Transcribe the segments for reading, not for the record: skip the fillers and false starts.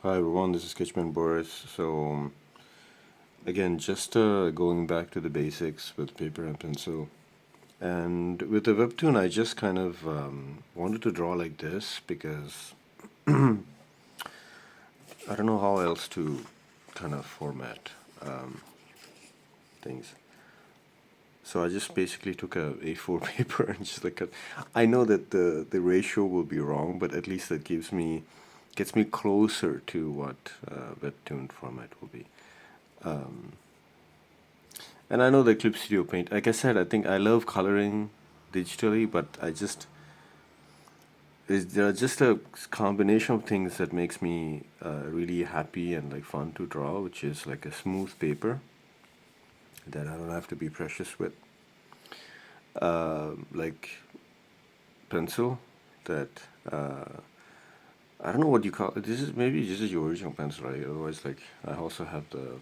Hi everyone, this is Sketchman Boris. Again, just going back to the basics with paper and pencil. And with the webtoon, I just kind of wanted to draw like this because I don't know how else to kind of format things. So I just basically took a A4 paper and just like I know that the ratio will be wrong, but at least that gets me closer to what webtoon format will be. And I know the Clip Studio Paint. Like I said, I think I love coloring digitally, but there are just a combination of things that makes me really happy and like fun to draw, which is like a smooth paper that I don't have to be precious with, like pencil that I don't know what you call it. This is your original pencil, right? Otherwise, like I also have the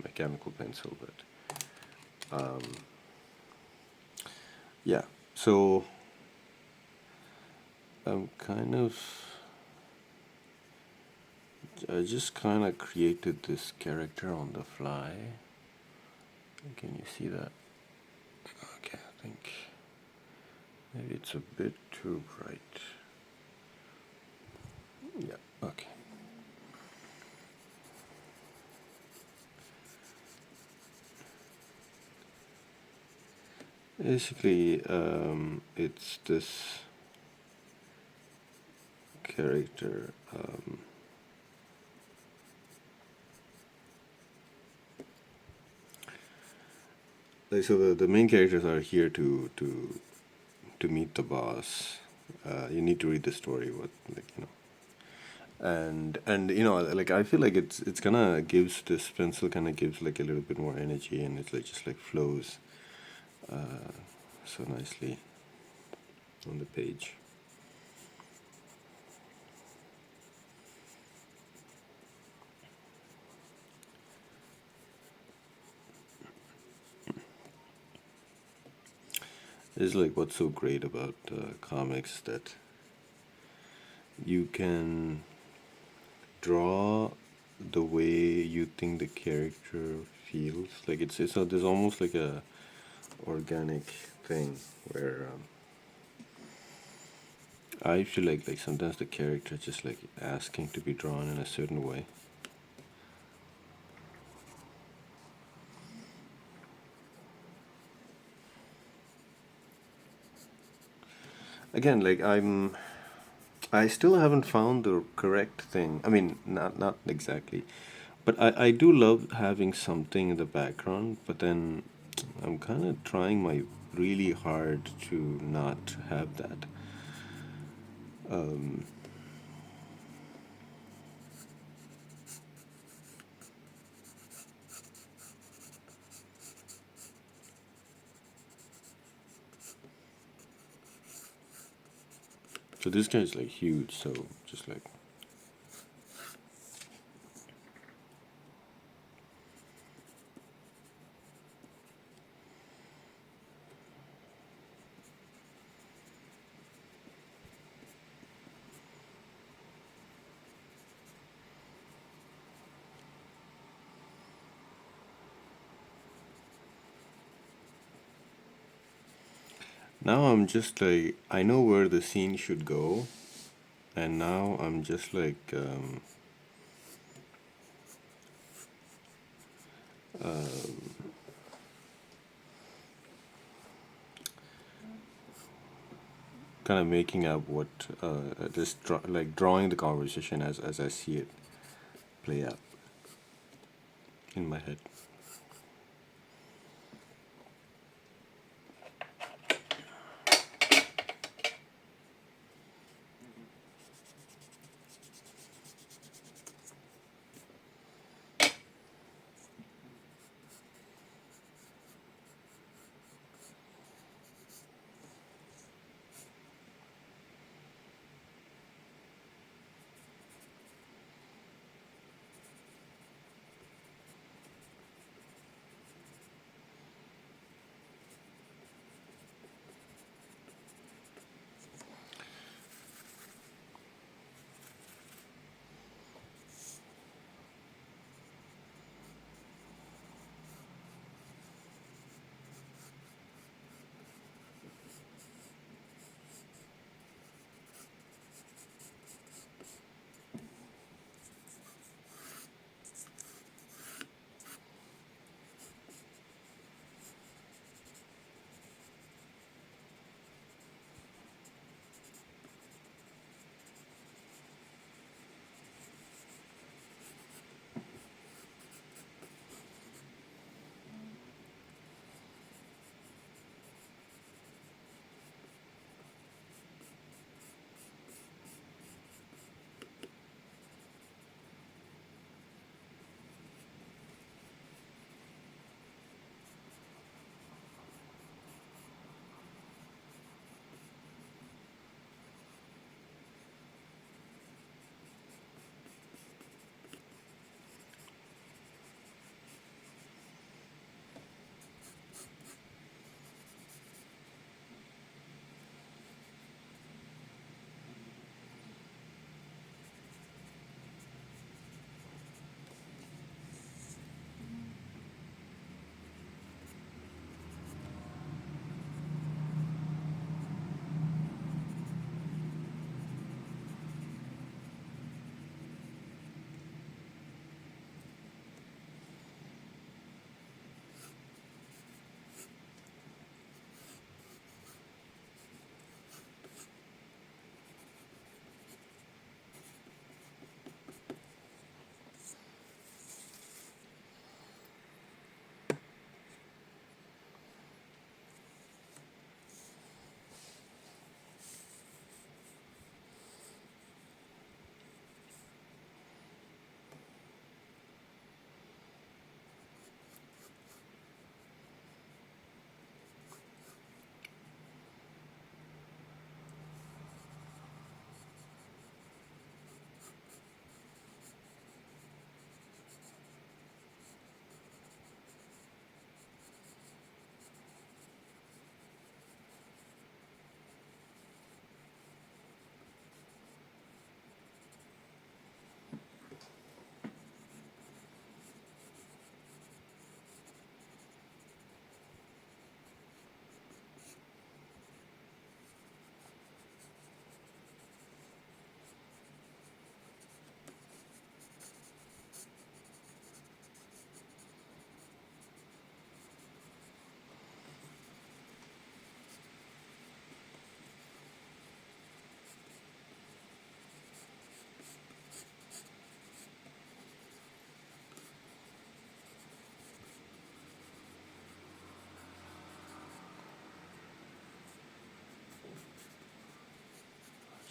mechanical pencil, but yeah. So I'm kind of I just kind of created this character on the fly. Can you see that? Okay, I think maybe it's a bit too bright. Yeah, okay. Basically, it's this character. Like, so the main characters are here to meet the boss. You need to read the story. What like you know. And you know like I feel like it's gonna gives this pencil kind of gives like a little bit more energy and it's like just like flows so nicely on the page. It's like what's so great about comics that you can draw the way you think the character feels. Like it's so there's almost like a organic thing where I feel like sometimes the character is just like asking to be drawn in a certain way. Again, like I still haven't found the correct thing. I mean, not exactly, but I do love having something in the background. But then I'm kind of trying my really hard to not have that. So this guy is like huge. So just like now I'm just like I know where the scene should go, and now I'm just like kind of making up what like drawing the conversation as I see it play out in my head.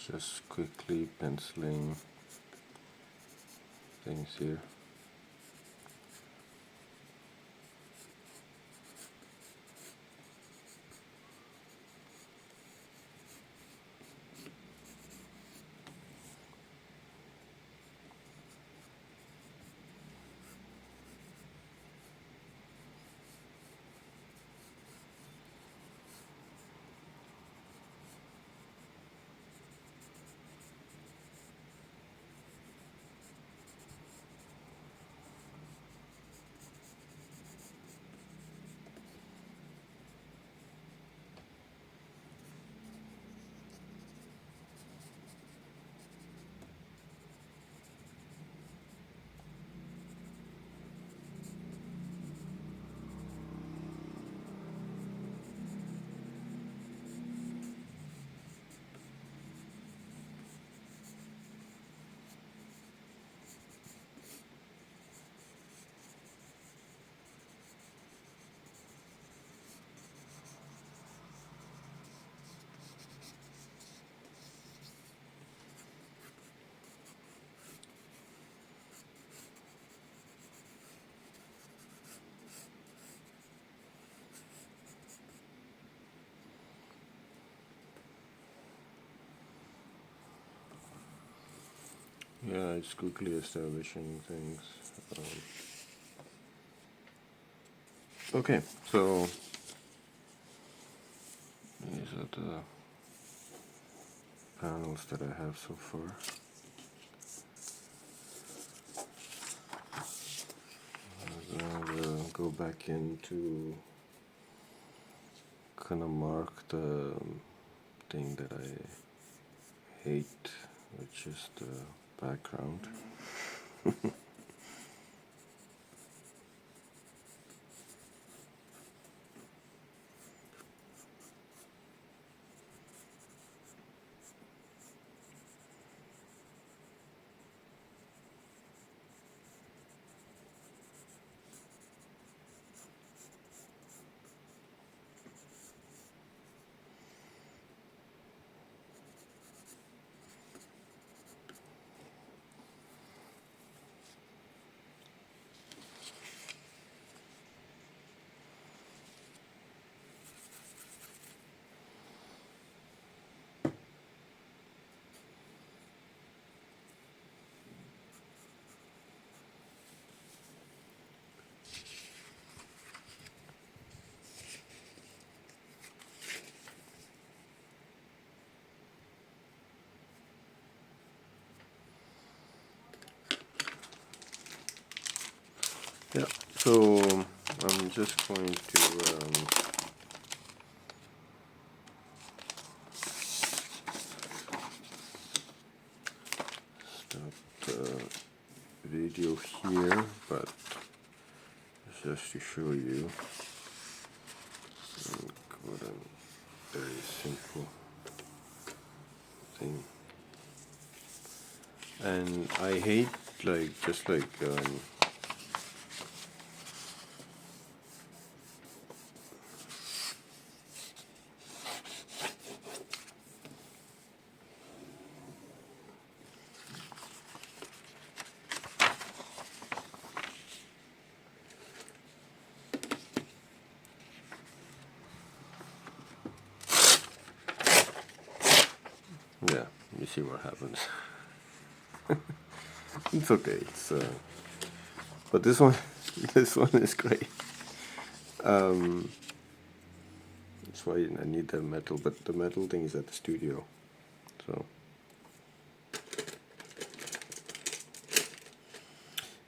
Just quickly penciling things here. Yeah, it's quickly establishing things. Okay, so these are the panels that I have so far. I'm gonna go back into kind of mark the thing that I hate, which is the background. Yeah, so I'm just going to stop the video here, but just to show you, what a very simple thing. And I hate just like yeah, you see what happens. It's okay. It's but this one, this one is great. That's why I need the metal, but the metal thing is at the studio, so.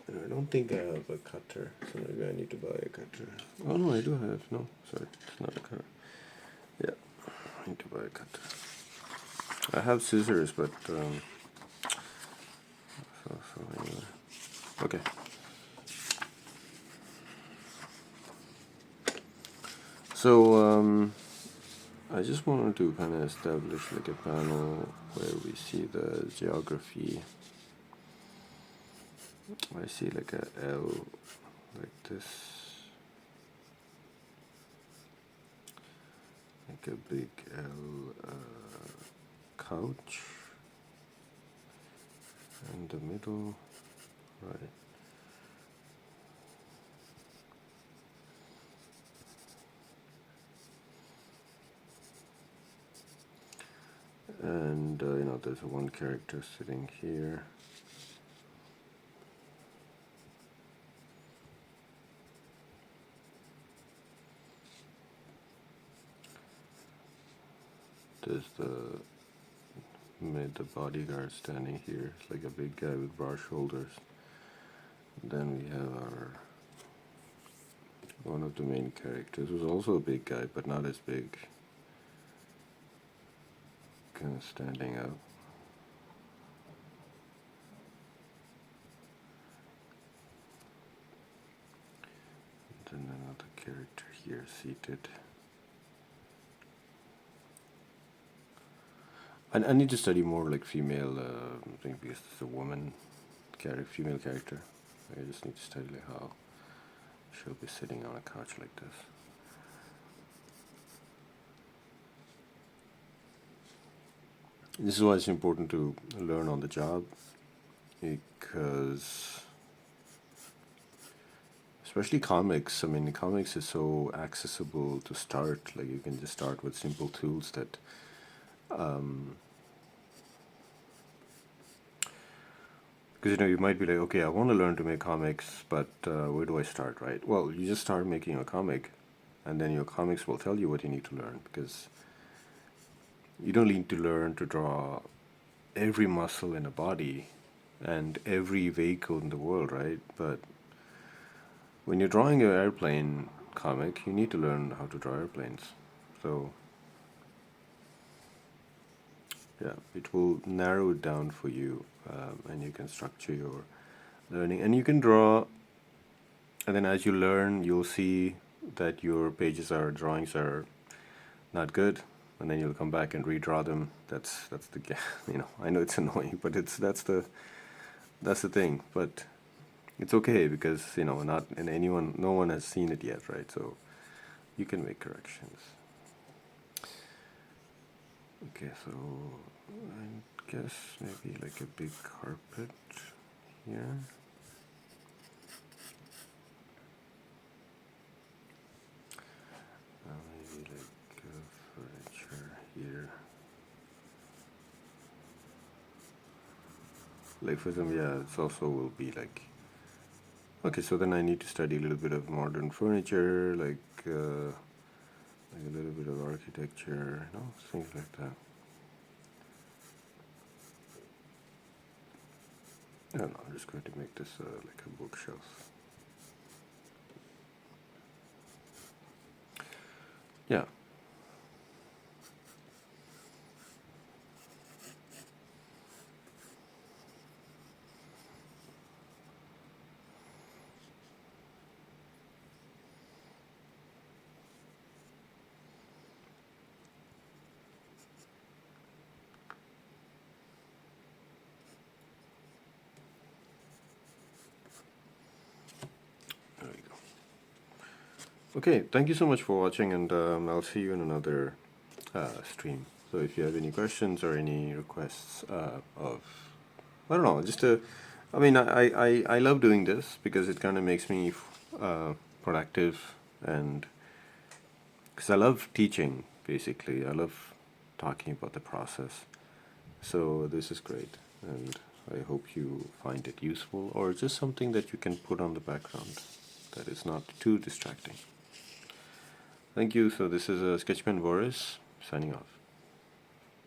And I don't think I have a cutter, so maybe I need to buy a cutter. Oh no, I do have. No, sorry, it's not a cutter. Yeah, I need to buy a cutter. I have scissors, but so anyway. Okay. So I just wanted to kind of establish like a panel where we see the geography. I see like a L like this, like a big L couch. in the middle, right? And there's one character sitting here. There's the bodyguard standing here, it's like a big guy with broad shoulders. Then we have one of the main characters, who's also a big guy, but not as big, kind of standing up. And then another character here seated. I need to study more like female, I think because it's a woman female character. I just need to study like how she'll be sitting on a couch like this. This is why it's important to learn on the job, because especially comics, I mean, comics is so accessible to start. Like, you can just start with simple tools that because you might be like, okay, I want to learn to make comics, but where do I start, right? Well, you just start making a comic, and then your comics will tell you what you need to learn, because you don't need to learn to draw every muscle in a body and every vehicle in the world, right? But when you're drawing an airplane comic, you need to learn how to draw airplanes. So yeah, it will narrow it down for you, and you can structure your learning, and you can draw, and then as you learn, you'll see that your drawings are not good, and then you'll come back and redraw them. That's the I know it's annoying, but that's the thing. But it's okay, because no one has seen it yet, right? So you can make corrections. Okay, so I guess maybe like a big carpet here. Maybe like furniture here. Like for them, yeah, it also will be like. Okay, so then I need to study a little bit of modern furniture, like a little bit of architecture, things like that. I don't know, I'm just going to make this like a bookshelf. Yeah. There we go. Okay, thank you so much for watching, and I'll see you in another stream. So if you have any questions or any requests of, I don't know, just I mean, I love doing this because it kind of makes me productive, and because I love teaching, basically. I love talking about the process. So this is great, and I hope you find it useful, or just something that you can put on the background that is not too distracting. Thank you. So this is Sketchman Boris, signing off.